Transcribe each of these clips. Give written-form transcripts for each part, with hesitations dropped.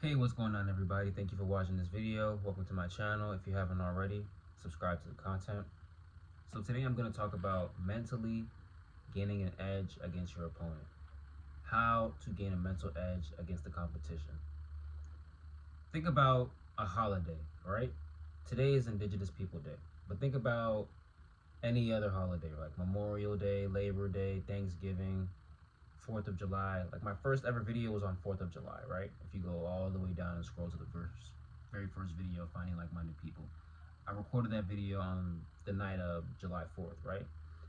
Hey, what's going on, everybody? Thank you for watching this video. Welcome to my channel. If you haven't already, subscribe to the content. So today I'm going to talk about mentally gaining an edge against your opponent. How to gain a mental edge against the competition. Think about a holiday, right? Today is Indigenous People Day, but think about any other holiday like Memorial Day, Labor Day, Thanksgiving, 4th of July. Like my first ever video was on 4th of July, right? If you go all the way down and scroll to the very first video, finding like-minded people. I recorded that video on the night of July 4th, right?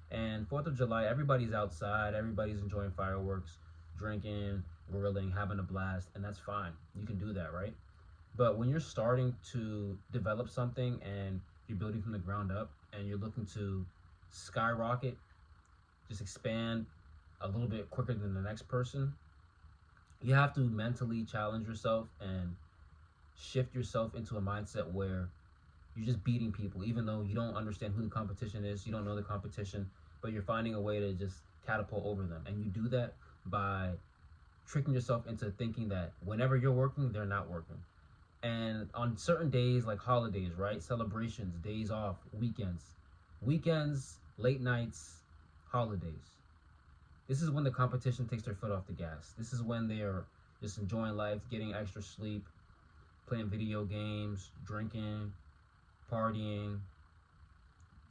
And 4th of July, everybody's outside, everybody's enjoying fireworks, drinking, grilling, having a blast, and that's fine. You can do that, right? But when you're starting to develop something and you're building from the ground up and you're looking to skyrocket, just expand a little bit quicker than the next person, you have to mentally challenge yourself and shift yourself into a mindset where you're just beating people, even though you don't understand who the competition is, you don't know the competition, but you're finding a way to just catapult over them. And you do that by tricking yourself into thinking that whenever you're working, they're not working. And on certain days like holidays, right? Celebrations, days off, weekends, late nights, holidays. This is when the competition takes their foot off the gas. This is when they are just enjoying life, getting extra sleep, playing video games, drinking, partying,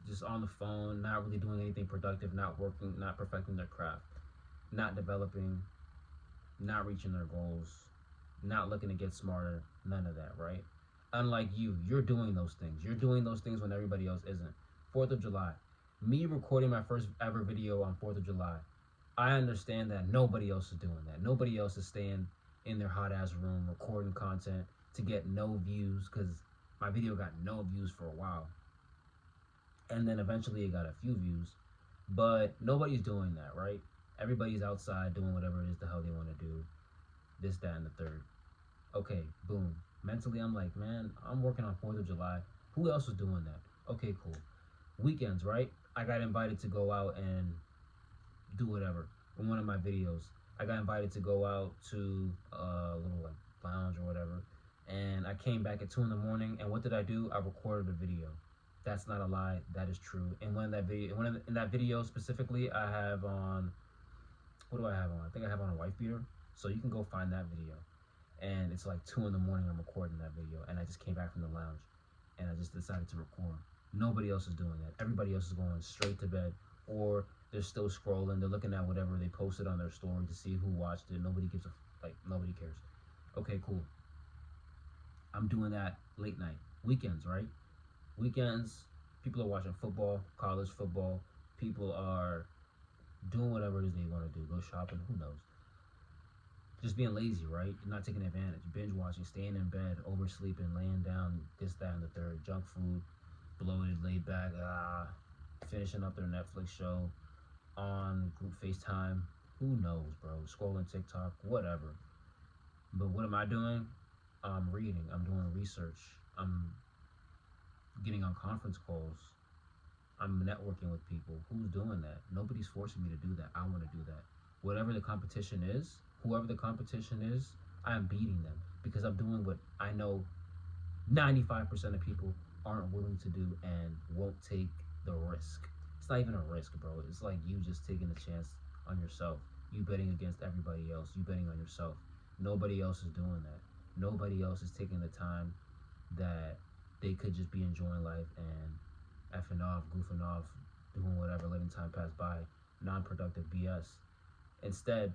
just on the phone, not really doing anything productive, not working, not perfecting their craft, not developing, not reaching their goals, not looking to get smarter, none of that, right? Unlike you, you're doing those things. You're doing those things when everybody else isn't. 4th of July. Me recording my first ever video on 4th of July. I understand that nobody else is doing that. Nobody else is staying in their hot ass room recording content to get no views, because my video got no views for a while. And then eventually it got a few views. But nobody's doing that, right? Everybody's outside doing whatever it is the hell they want to do. This, that, and the third. Okay, boom. Mentally, I'm like, man, I'm working on 4th of July. Who else is doing that? Okay, cool. Weekends, right? I got invited to go out and do whatever in one of my videos. I got invited to go out to a little like lounge or whatever, and I came back at 2 in the morning. And what did I do? I recorded a video. That's not a lie. That is true. And in that video specifically, I have on, what do I have on? I think I have on a wife beater. So you can go find that video. And it's like 2 in the morning. I'm recording that video, and I just came back from the lounge, and I just decided to record. Nobody else is doing that. Everybody else is going straight to bed, or they're still scrolling. They're looking at whatever they posted on their story to see who watched it. Nobody gives nobody cares. Okay, cool. I'm doing that late night. Weekends, right? Weekends, people are watching football, college football. People are doing whatever it is they want to do. Go shopping, who knows? Just being lazy, right? You're not taking advantage. Binge watching, staying in bed, oversleeping, laying down, this, that, and the third. Junk food, bloated, laid back, finishing up their Netflix show on group FaceTime. Who knows, bro? Scrolling TikTok, whatever. But what am I doing? I'm reading. I'm doing research. I'm getting on conference calls. I'm networking with people. Who's doing that? Nobody's forcing me to do that. I want to do that. Whatever the competition is, whoever the competition is, I am beating them because I'm doing what I know 95% of people aren't willing to do and won't take the risk. It's not even a risk, bro. It's like you just taking a chance on yourself. You betting against everybody else. You betting on yourself. Nobody else is doing that. Nobody else is taking the time that they could just be enjoying life and effing off, goofing off, doing whatever, letting time pass by, non-productive BS. Instead,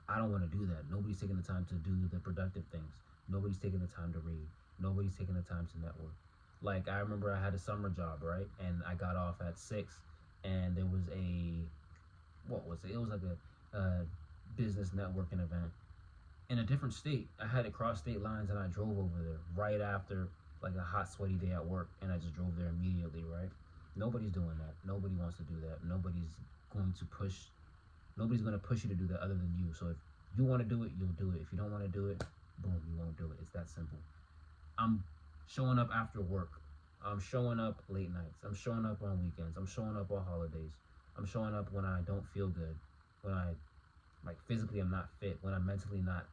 I don't want to do that. Nobody's taking the time to do the productive things. Nobody's taking the time to read. Nobody's taking the time to network. Like, I remember I had a summer job, right? And I got off at 6, and there was what was it? It was like a business networking event in a different state. I had to cross state lines, and I drove over there right after like a hot, sweaty day at work, and I just drove there immediately, right? Nobody's doing that. Nobody wants to do that. Nobody's going to push you to do that other than you. So if you want to do it, you'll do it. If you don't want to do it, boom, you won't do it. It's that simple. I'm showing up after work. I'm showing up late nights. I'm showing up on weekends. I'm showing up on holidays. I'm showing up when I don't feel good, when I physically I'm not fit, when I'm mentally not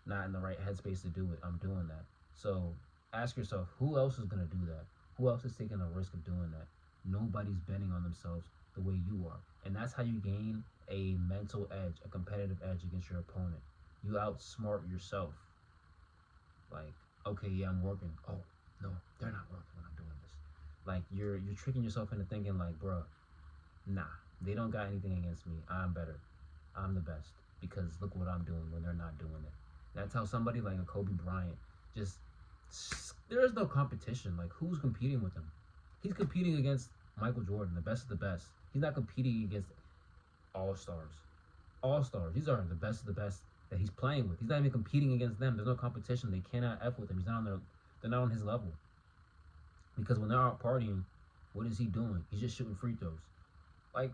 not in the right headspace to do it, I'm doing that. So ask yourself, who else is gonna do that? Who else is taking the risk of doing that? Nobody's betting on themselves the way you are. And that's how you gain a mental edge, a competitive edge against your opponent. You outsmart yourself. Like, okay, yeah, I'm working. Oh, no, they're not working when I'm doing this. Like you're tricking yourself into thinking like, bruh, nah, they don't got anything against me. I'm better. I'm the best because look what I'm doing when they're not doing it. That's how somebody like a Kobe Bryant just there is no competition. Like who's competing with him? He's competing against Michael Jordan, the best of the best. He's not competing against all stars. All stars. These are the best of the best that he's playing with. He's not even competing against them. There's no competition. They cannot f with him. He's not on their. They're not on his level. Because when they're out partying, what is he doing? He's just shooting free throws. Like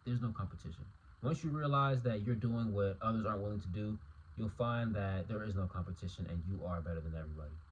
there's no competition. Once you realize that you're doing what others aren't willing to do, you'll find that there is no competition and you are better than everybody.